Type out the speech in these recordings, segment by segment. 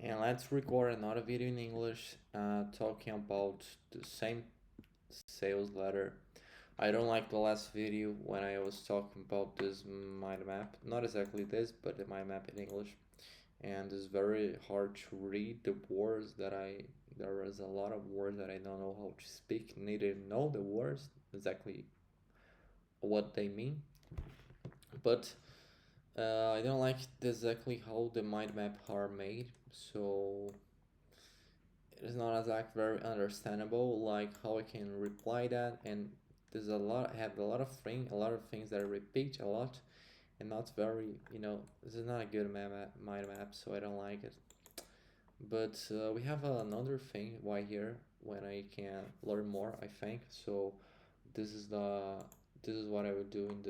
And let's record another video in English talking about the same sales letter. I don't like the last video when I was talking about this mind map. Not exactly this, but the mind map in English. And it's very hard to read the words there is a lot of words that I don't know how to speak, neither know the words exactly what they mean. But I don't like exactly how the mind map are made. So it's not exactly very understandable like how I can reply that, and there's a lot I have a lot of things that I repeat a lot, and not very, this is not a good mind map, so I don't like it. But we have another thing why here when I can learn more, I think. So this is the this is what I would do in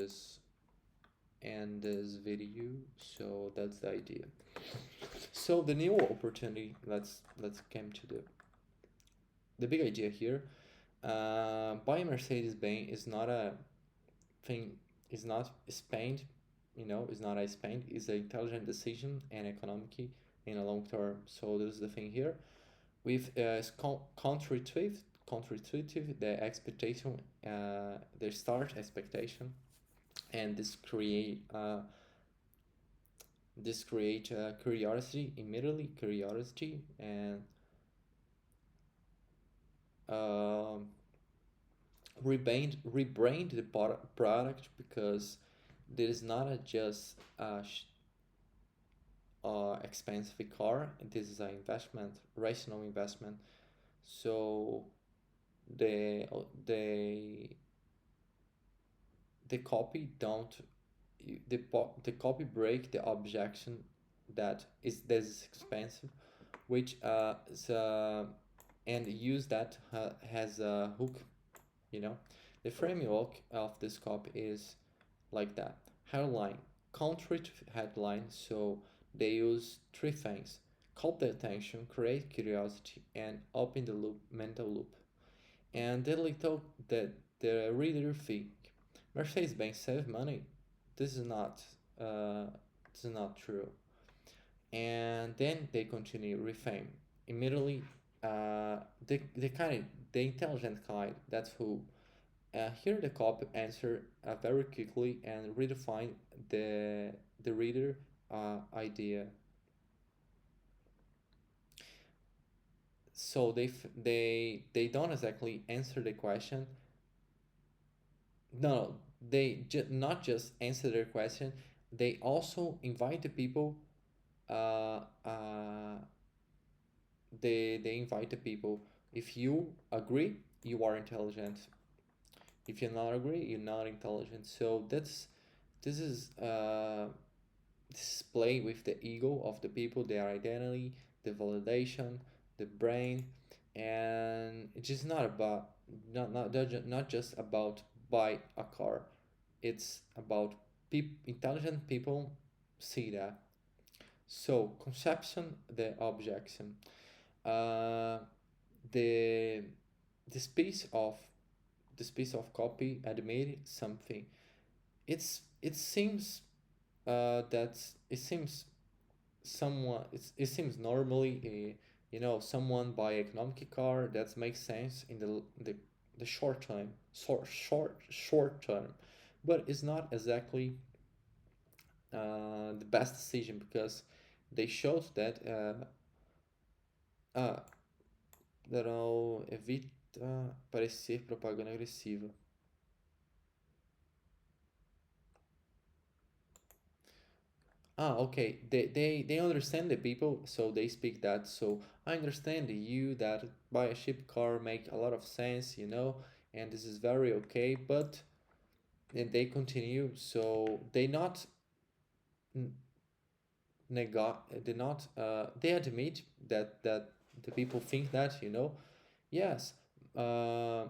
this video. So that's the idea. So the new opportunity, let's come to the big idea here. Buying Mercedes-Benz is not a thing, is not spent, is not a spend, is an intelligent decision and economic in a long term. So this is the thing here. With counterintuitive, the expectation, the start expectation, and this create curiosity immediately, curiosity, and um rebrand the product, because there is not a just expensive car. This is an investment, rational investment. So the the the copy don't the copy break the objection that is this expensive, which is, and use that has a hook. you know the framework of this copy is like that. Headline, contrary to headline, so they use three things: call the attention, create curiosity, and open the loop, mental loop. And the little that the reader think Mercedes-Benz save money. This is not uh, this is not true. And then they continue reframe immediately. The kind, the intelligent kind, that's who. Here the copy answer very quickly and redefine the reader idea. So they don't exactly answer the question. No, they not just answer their question. They also invite the people. Uh, uh, they invite the people. If you agree, you are intelligent. If you not agree, you're not intelligent. So this is display with the ego of the people, their identity, the validation, the brain, and it's just not about not just about buy a car. It's about intelligent people see that. So conception, the objection, uh, the this piece of copy admit something. It seems that it seems it seems normally someone buy economic car that makes sense in the short term, short term, but it's not exactly the best decision, because they showed that uh, evita parecer propaganda agressiva. Okay. They understand the people, so they speak that. So I understand you that buy a cheap car make a lot of sense, and this is very okay. But then they continue, so they not n- they not they admit that the people think that, yes, uh,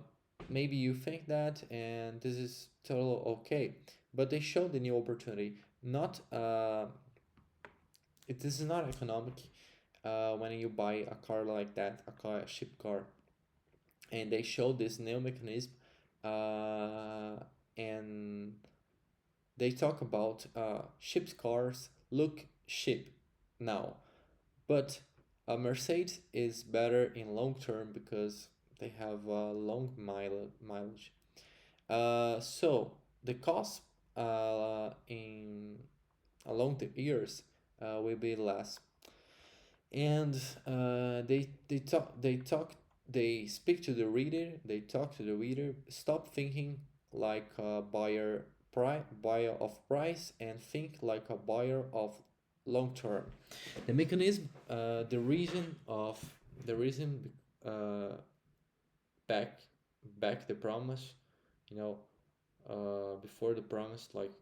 maybe you think that, and this is totally okay. But they show the new opportunity, not this is not economic when you buy a car like that, a cheap car, and they show this new mechanism, uh, and they talk about cheap cars look cheap now, but A Mercedes is better in long term because they have long mileage. So the cost in along the years will be less, and they speak to the reader. They talk to the reader. Stop thinking like a buyer of price, and think like a buyer of long term. The mechanism, the reason uh, back back the promise, you know, before the promise, like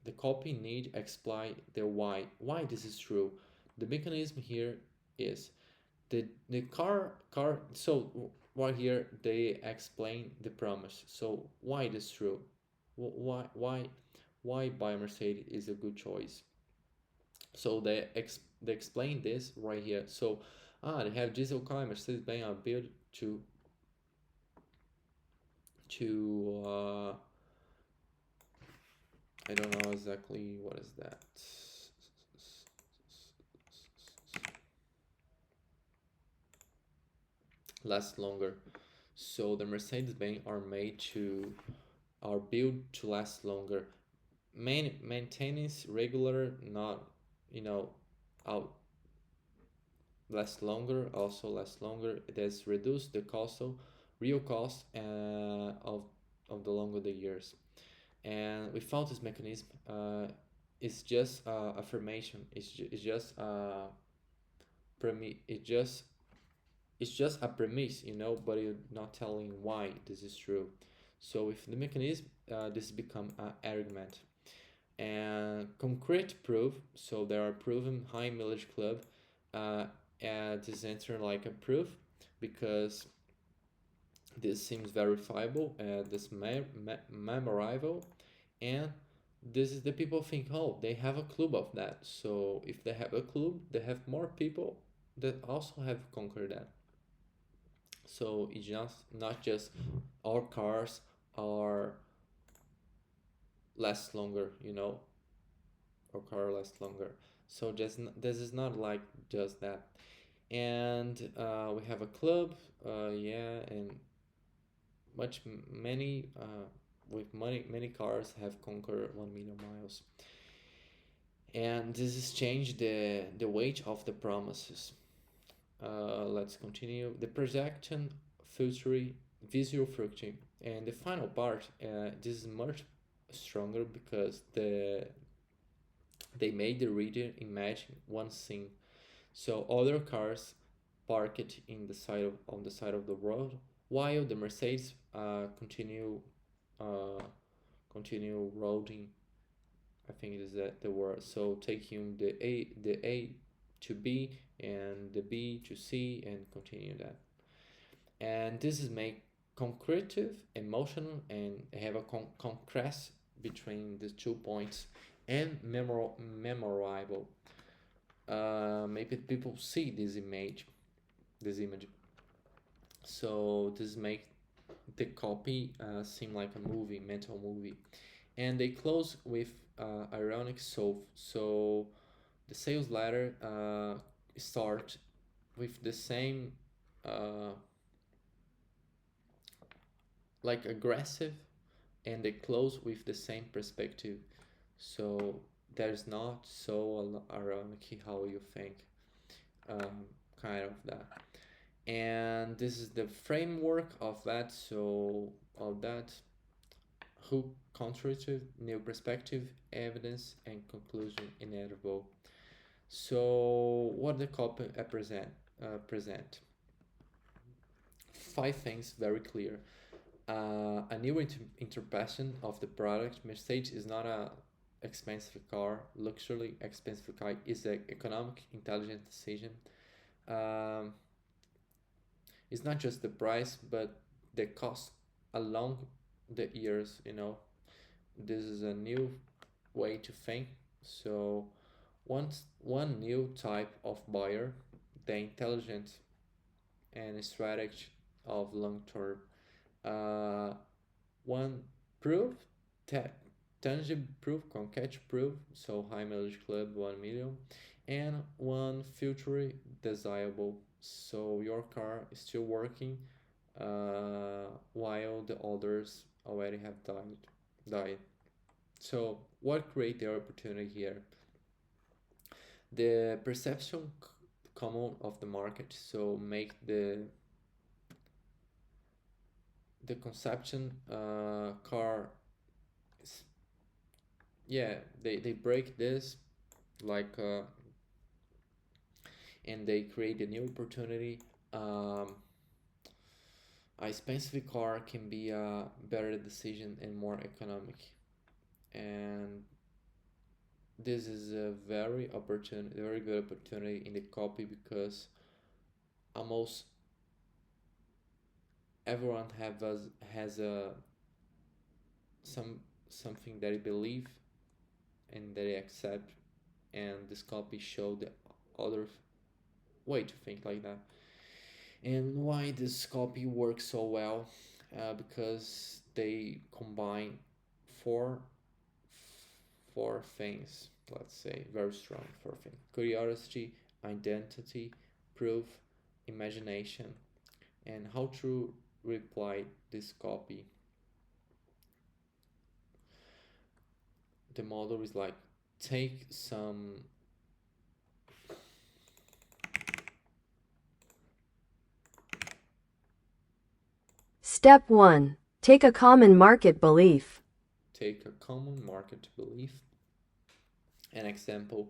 the copy need explain the why this is true. The mechanism here is the car. So right here they explain the promise. So why this true? Why buy Mercedes is a good choice. So they explain this right here. So they have diesel car Mercedes-Benz are built to I don't know exactly what is that. Last longer. So the Mercedes-Benz are built to last longer. Maintenance regular, not you know out last longer, also last longer. It has reduced the cost, real cost of the longer the years. And without this mechanism, it's just affirmation. It's just it's just a premise, but you're not telling why this is true. So with the mechanism, this become an argument and concrete proof. So there are proven high mileage club, this enter like a proof because this seems verifiable, this memorable, and this is the people think, oh, they have a club of that. So if they have a club, they have more people that also have conquered that. So it's just not just our cars are last longer, our car lasts longer. So just this is not like just that. And we have a club, yeah, and many with many cars have conquered 1 million miles. And this has changed the weight of the promises. Let's continue. The projection, future, visual fructing, and the final part. This is much stronger because they made the reader imagine one scene. So other cars parked in the side on the side of the road, while the Mercedes uh, continue routing. I think it is that the word. So taking the A to B and the B to C and continue that. And this is make concretive, emotional, and have a contrast between the 2 points and memorable. Maybe people see this image. So this make the copy seem like a movie, mental movie, and they close with ironic solve. So the sales letter start with the same uh, like aggressive, and they close with the same perspective. So there's not so ironic how you think, kind of that. And this is the framework of that. So of that, hook, contractive, new perspective, evidence, and conclusion inevitable. So what the copy present? Five things very clear. A new interpretation of the product. Mercedes is not a expensive car. Luxury expensive car is an economic, intelligent decision. Um, it's not just the price, but the cost along the years. This is a new way to think. So, one new type of buyer, the intelligent and strategy of long term. Uh, one proof, tangible proof, concrete proof. So high mileage club 1 million, and one future desirable. So your car is still working while the others already have died. So what create the opportunity here? The perception common of the market, so make the conception car, yeah, they break this like and they create a new opportunity. um, a expensive car can be a better decision and more economic, and this is a very good opportunity in the copy, because almost everyone has a some something that they believe and that they accept, and this copy show the other way to think like that. And why this copy works so well? Because they combine four four things, let's say, very strong four things: curiosity, identity, proof, imagination. And how to reply this copy? The model is like, take some Step 1. Take a common market belief. take a common market belief. An example: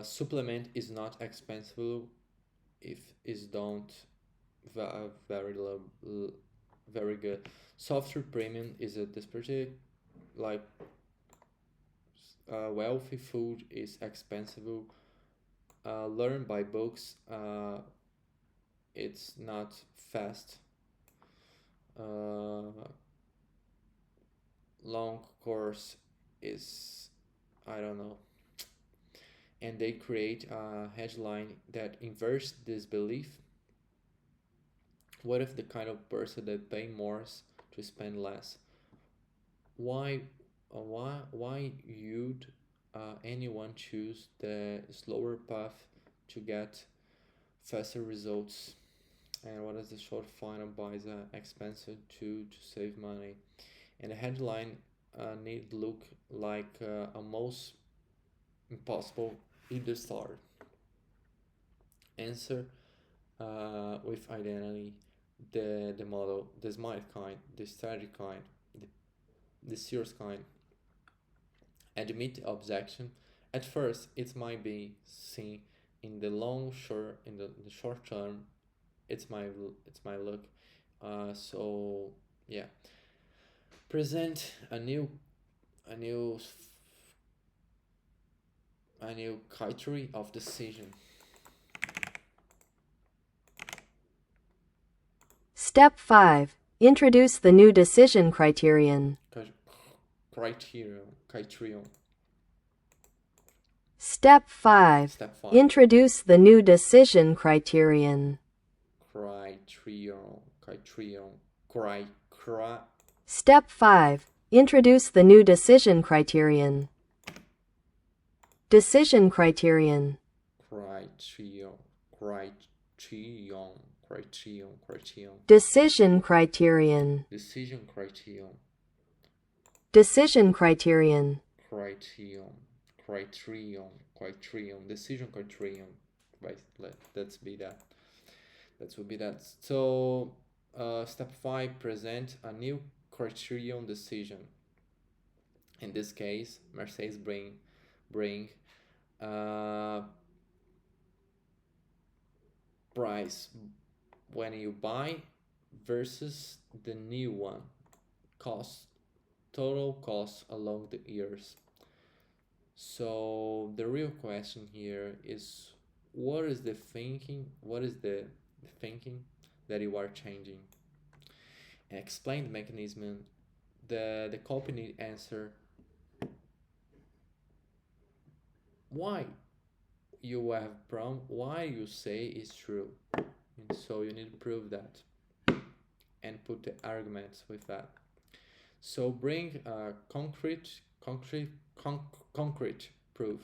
supplement is not expensive if is don't very low, very good. Software premium is a desperate, like wealthy food is expensive. Learn by books. It's not fast. Uh, long course is, I don't know. And they create a headline that inverts this belief. What if the kind of person that pay more to spend less? Why, why would anyone choose the slower path to get faster results? And what is the short final buys expensive to save money? And the headline need look like almost impossible either start. Answer with identity, the model, the smart kind, the strategy kind, the serious kind. Admit objection. At first, it might be seen in the the short term. It's my look. So yeah, present a new a new criteria of decision. Step 5. Introduce the new decision criterion. Criterion. Step 5. Step 5. Introduce the new decision criterion. Criterion. Step 5. Introduce the new decision criterion. Decision criterion. Criterion. Decision criterion. Decision criterion. Decision criterion. Decision criterion. Right, let's be that. That would be that. So step 5, present a new criterion decision. In this case, Mercedes bring price when you buy versus the new one, total cost along the years. So the real question here is, what is the thinking that you are changing? And explain the mechanism. The company answer why you have problem, why you say is true, and so you need to prove that and put the arguments with that. So bring concrete proof.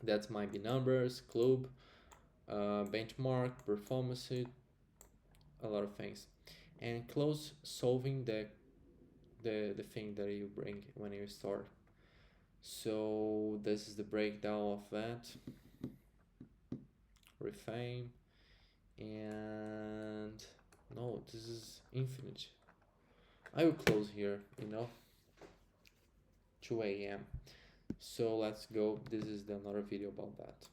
That might be numbers, club, benchmark, performance, a lot of things. And close solving the thing that you bring when you start. So this is the breakdown of that. Reframe. And no, this is infinite. I will close here, 2 a.m. So let's go. This is another video about that.